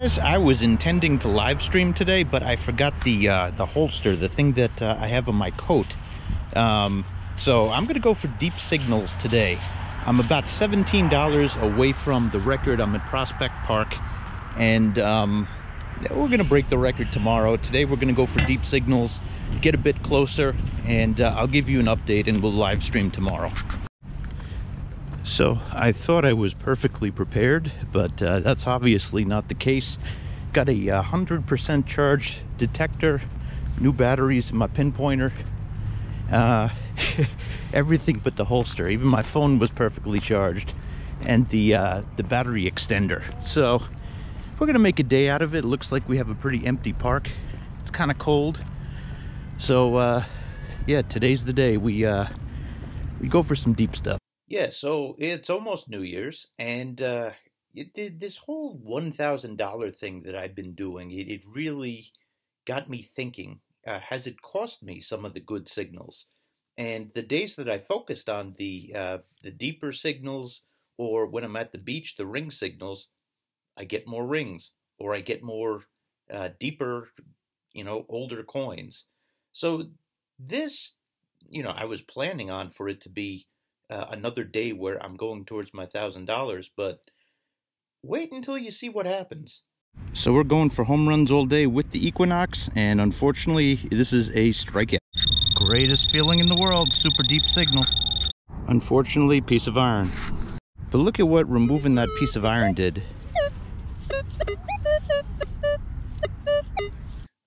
Yes, I was intending to live stream today, but I forgot the holster, the thing that I have on my coat. So I'm gonna go for deep signals today. I'm about $17 away from the record. I'm at Prospect Park, and we're gonna break the record tomorrow. Today we're gonna go for deep signals, get a bit closer, and I'll give you an update, and we'll live stream tomorrow. So I thought I was perfectly prepared, but that's obviously not the case. Got a 100% charged detector, new batteries in my pinpointer, everything but the holster. Even my phone was perfectly charged, and the battery extender. So we're gonna make a day out of it. It looks like we have a pretty empty park. It's kind of cold, so yeah, today's the day. We go for some deep stuff. Yeah, so it's almost New Year's, and this whole $1,000 thing that I've been doing, it really got me thinking, has it cost me some of the good signals? And the days that I focused on the deeper signals, or when I'm at the beach, the ring signals, I get more rings, or I get more deeper, older coins. So this, I was planning on for it to be another day where I'm going towards my $1,000, but wait until you see what happens. So we're going for home runs all day with the Equinox, and unfortunately this is a strikeout. Greatest feeling in the world, super deep signal. Unfortunately, piece of iron. But look at what removing that piece of iron did.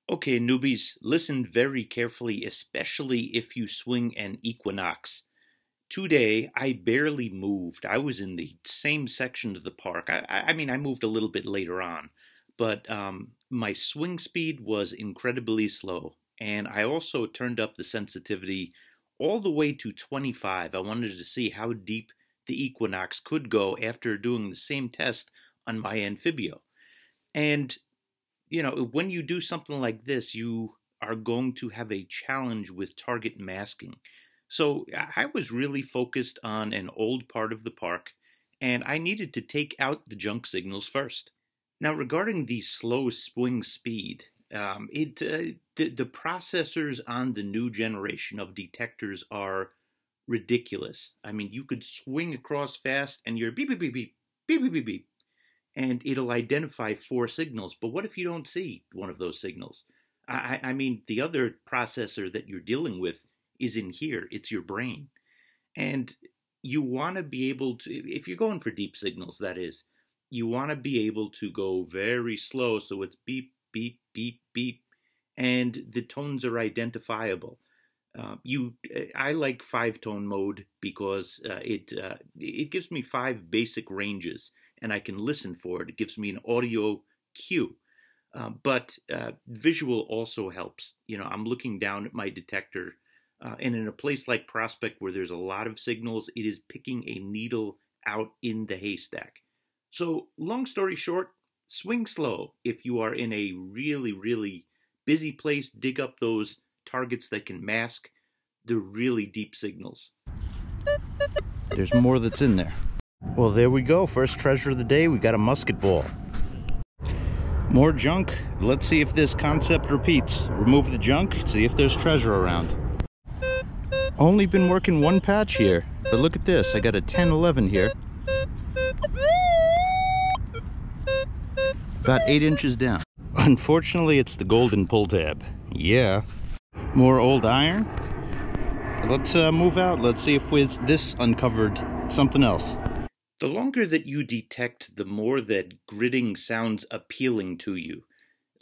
Okay, newbies, listen very carefully, especially if you swing an Equinox. Today, I barely moved. I was in the same section of the park. I mean, I moved a little bit later on, but my swing speed was incredibly slow. And I also turned up the sensitivity all the way to 25. I wanted to see how deep the Equinox could go after doing the same test on my Amphibio. And, when you do something like this, you are going to have a challenge with target masking. So I was really focused on an old part of the park, and I needed to take out the junk signals first. Now, regarding the slow swing speed, the processors on the new generation of detectors are ridiculous. I mean, you could swing across fast, and you're beep, beep, beep, beep, beep, beep, beep, beep, and it'll identify 4 signals. But what if you don't see one of those signals? I mean, the other processor that you're dealing with is in here. It's your brain. And you want to be able to, if you're going for deep signals, that is, you want to be able to go very slow, so it's beep, beep, beep, beep, and the tones are identifiable. I like 5-tone mode because it gives me 5 basic ranges, and I can listen for it. It gives me an audio cue. But visual also helps. I'm looking down at my detector, and in a place like Prospect where there's a lot of signals, it is picking a needle out in the haystack. So long story short, swing slow. If you are in a really, really busy place, dig up those targets that can mask the really deep signals. There's more that's in there. Well, there we go. First treasure of the day, we got a musket ball. More junk. Let's see if this concept repeats. Remove the junk, see if there's treasure around. Only been working one patch here, but look at this. I got a 10-11 here. About 8 inches down. Unfortunately, it's the golden pull tab. Yeah. More old iron. Let's move out. Let's see if this uncovered something else. The longer that you detect, the more that gridding sounds appealing to you.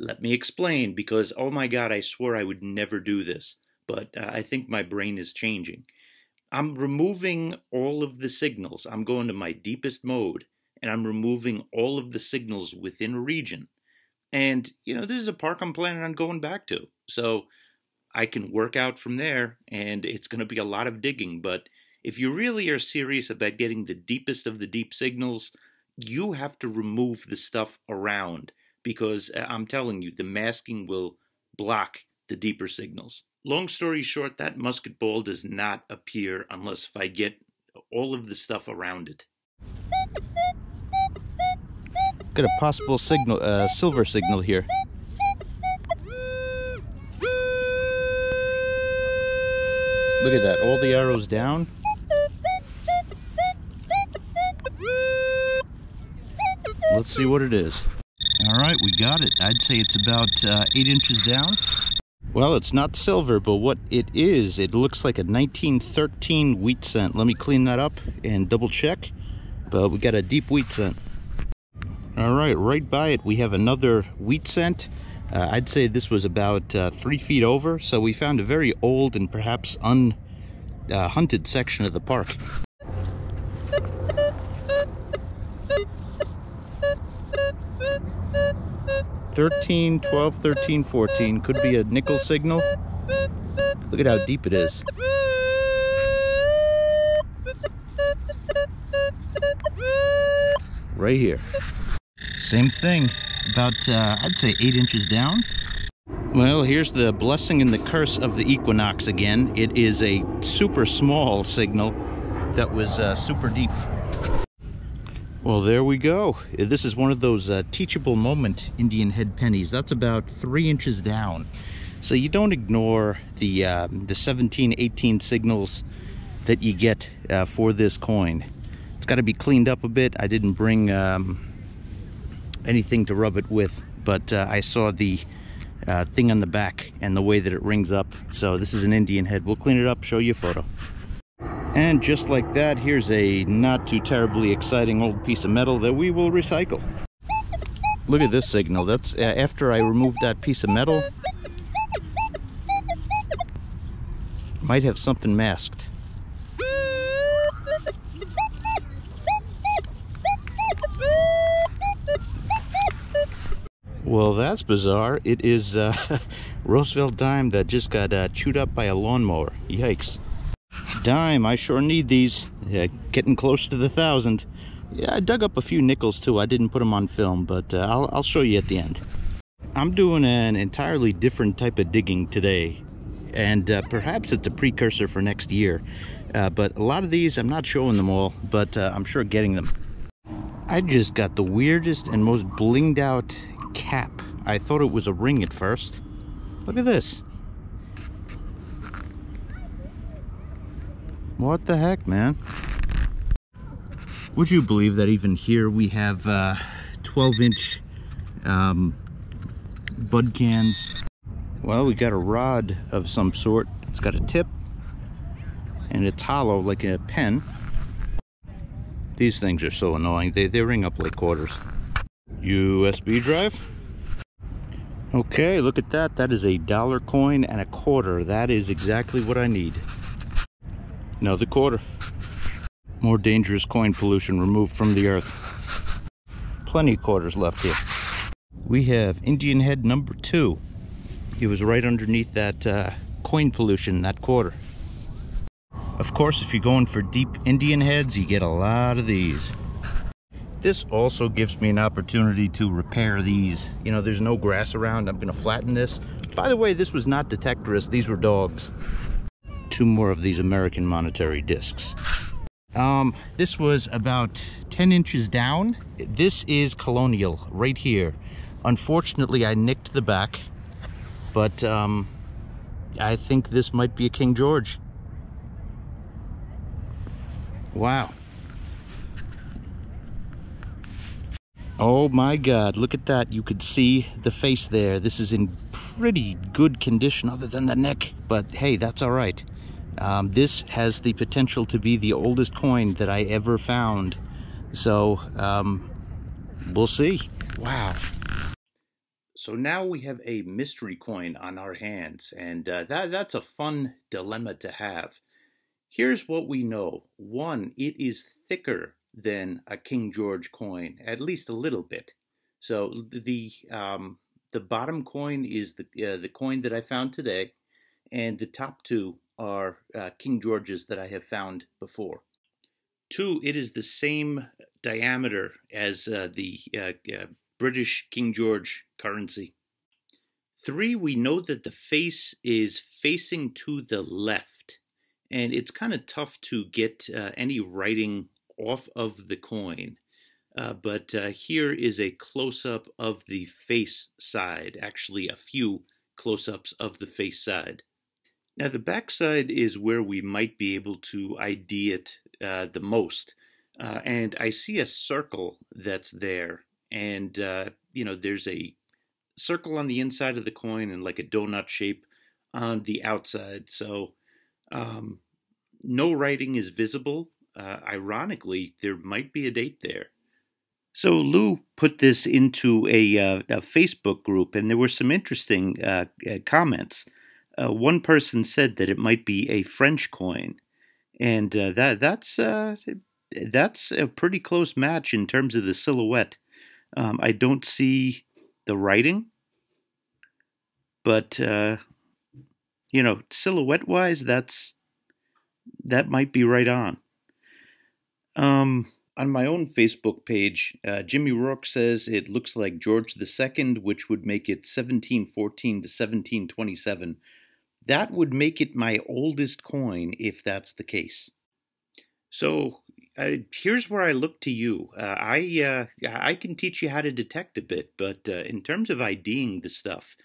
Let me explain, because oh my god, I swore I would never do this, but I think my brain is changing. I'm removing all of the signals. I'm going to my deepest mode, and I'm removing all of the signals within a region. And, this is a park I'm planning on going back to, so I can work out from there, and it's going to be a lot of digging, but if you really are serious about getting the deepest of the deep signals, you have to remove the stuff around, because I'm telling you, the masking will block the deeper signals. Long story short, that musket ball does not appear unless if I get all of the stuff around it. Got a possible signal, silver signal here. Look at that, all the arrows down. Let's see what it is. All right, we got it. I'd say it's about 8 inches down. Well, it's not silver, but what it is, it looks like a 1913 wheat cent. Let me clean that up and double check. But we got a deep wheat cent. All right, right by it, we have another wheat cent. I'd say this was about 3 feet over, so we found a very old and perhaps hunted section of the park. $13, $12, $13, $14. Could be a nickel signal. Look at how deep it is. Right here. Same thing. About, I'd say 8 inches down. Well, here's the blessing and the curse of the equinox again. It is a super small signal that was super deep. Well, there we go. This is one of those teachable moment Indian head pennies. That's about 3 inches down. So you don't ignore the 17, 18 signals that you get for this coin. It's got to be cleaned up a bit. I didn't bring anything to rub it with, but I saw the thing on the back and the way that it rings up. So this is an Indian head. We'll clean it up, show you a photo. And just like that, here's a not too terribly exciting old piece of metal that we will recycle. Look at this signal. That's after I removed that piece of metal. Might have something masked. Well, that's bizarre. It is Roosevelt dime that just got chewed up by a lawnmower. Yikes. Dime, I sure need these. Getting close to the 1,000. Yeah, I dug up a few nickels too. I didn't put them on film, but I'll show you at the end. I'm doing an entirely different type of digging today, and perhaps it's a precursor for next year. But a lot of these, I'm not showing them all, but I'm sure getting them. I just got the weirdest and most blinged out cap. I thought it was a ring at first. Look at this. What the heck, man? Would you believe that even here we have 12-inch bud cans? Well, we got a rod of some sort. It's got a tip and it's hollow like a pen. These things are so annoying. They ring up like quarters. USB drive. Okay, look at that. That is a dollar coin and a quarter. That is exactly what I need. Another quarter. More dangerous coin pollution removed from the earth. Plenty of quarters left here. We have Indian head number 2. He was right underneath that coin pollution, that quarter. Of course, if you're going for deep Indian heads, you get a lot of these. This also gives me an opportunity to repair these. You know, there's no grass around. I'm going to flatten this. By the way, this was not detectorists. These were dogs. 2 more of these American monetary discs. This was about 10 inches down. This is Colonial right here. Unfortunately, I nicked the back, but I think this might be a King George. Wow. Oh my God, look at that. You could see the face there. This is in pretty good condition other than the neck, but hey, that's all right. This has the potential to be the oldest coin that I ever found. So, we'll see. Wow. So now we have a mystery coin on our hands, and that's a fun dilemma to have. Here's what we know. 1, it is thicker than a King George coin, at least a little bit. So the bottom coin is the coin that I found today, and the top 2 are King Georges that I have found before. 2, it is the same diameter as the British King George currency. 3, we know that the face is facing to the left, and it's kind of tough to get any writing off of the coin. but here is a close-up of the face side, actually a few close-ups of the face side. Now the back side is where we might be able to ID it the most, and I see a circle that's there, and there's a circle on the inside of the coin and like a donut shape on the outside, so um, no writing is visible. Ironically, there might be a date there. So Lou put this into a Facebook group, and there were some interesting comments. One person said that it might be a French coin, and that's a pretty close match in terms of the silhouette. I don't see the writing, but silhouette-wise, that might be right on. On my own Facebook page, Jimmy Rourke says it looks like George II, which would make it 1714 to 1727. That would make it my oldest coin if that's the case. So here's where I look to you. I can teach you how to detect a bit, but in terms of IDing the stuff,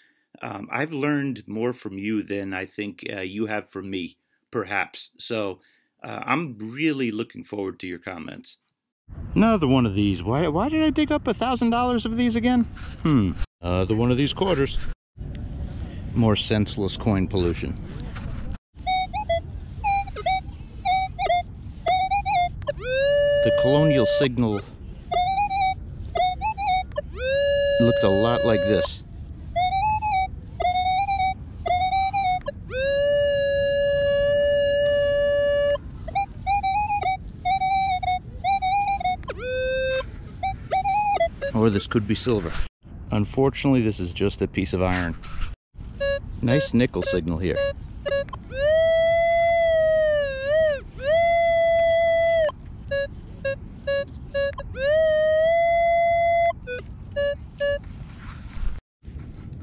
I've learned more from you than I think you have from me, perhaps. So I'm really looking forward to your comments. Another one of these. Why did I dig up $1,000 of these again? Another one of these quarters. More senseless coin pollution. The colonial signal looked a lot like this. Or this could be silver. Unfortunately, this is just a piece of iron. Nice nickel signal here.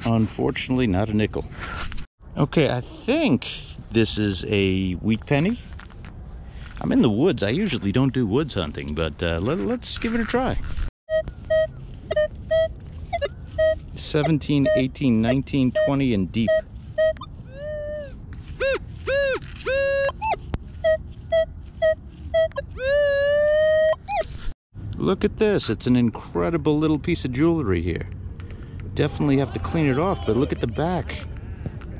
Unfortunately, not a nickel. Okay, I think this is a wheat penny. I'm in the woods. I usually don't do woods hunting, but let's give it a try. 17, 18, 19, 20, and deep. Look at this. It's an incredible little piece of jewelry here. Definitely have to clean it off, but look at the back.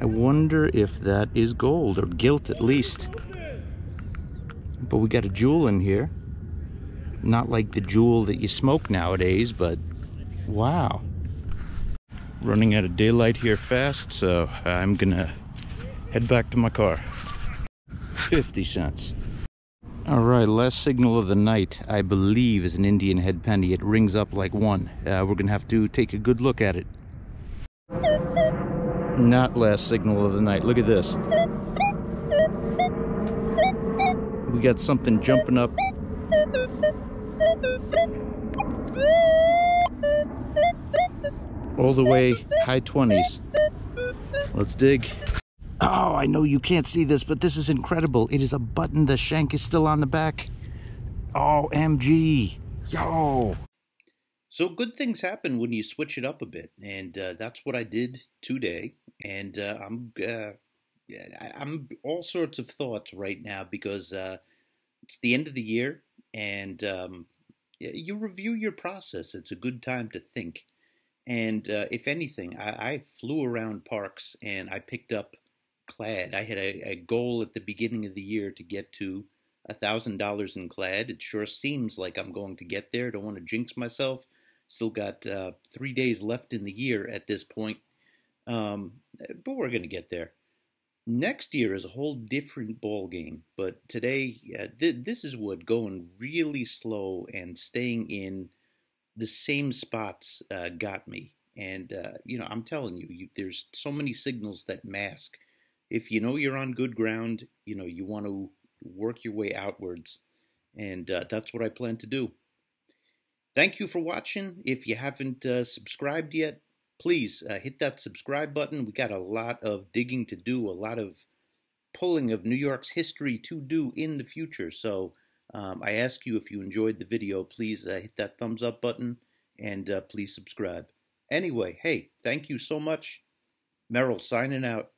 I wonder if that is gold, or gilt at least. But we got a jewel in here. Not like the jewel that you smoke nowadays, but wow. Running out of daylight here fast, so I'm gonna head back to my car. 50 cents. All right, last signal of the night, I believe, is an Indian head penny. It rings up like one. We're gonna have to take a good look at it. Not last signal of the night. Look at this. We got something jumping up. All the way high 20s. Let's dig. Oh, I know you can't see this, but this is incredible. It is a button. The shank is still on the back. OMG. Yo. So good things happen when you switch it up a bit, and that's what I did today. And I'm all sorts of thoughts right now because it's the end of the year, and you review your process. It's a good time to think. And if anything, I flew around parks and I picked up clad. I had a goal at the beginning of the year to get to $1,000 in clad. It sure seems like I'm going to get there. Don't want to jinx myself. Still got 3 days left in the year at this point, but we're going to get there. Next year is a whole different ball game. But today, this is what going really slow and staying in the same spots got me. And I'm telling you, there's so many signals that mask. If you know you're on good ground, you want to work your way outwards, and that's what I plan to do. Thank you for watching. If you haven't subscribed yet, please hit that subscribe button. We got a lot of digging to do, a lot of pulling of New York's history to do in the future. So I ask you, if you enjoyed the video, please hit that thumbs up button and please subscribe. Anyway, hey, thank you so much. Merrill signing out.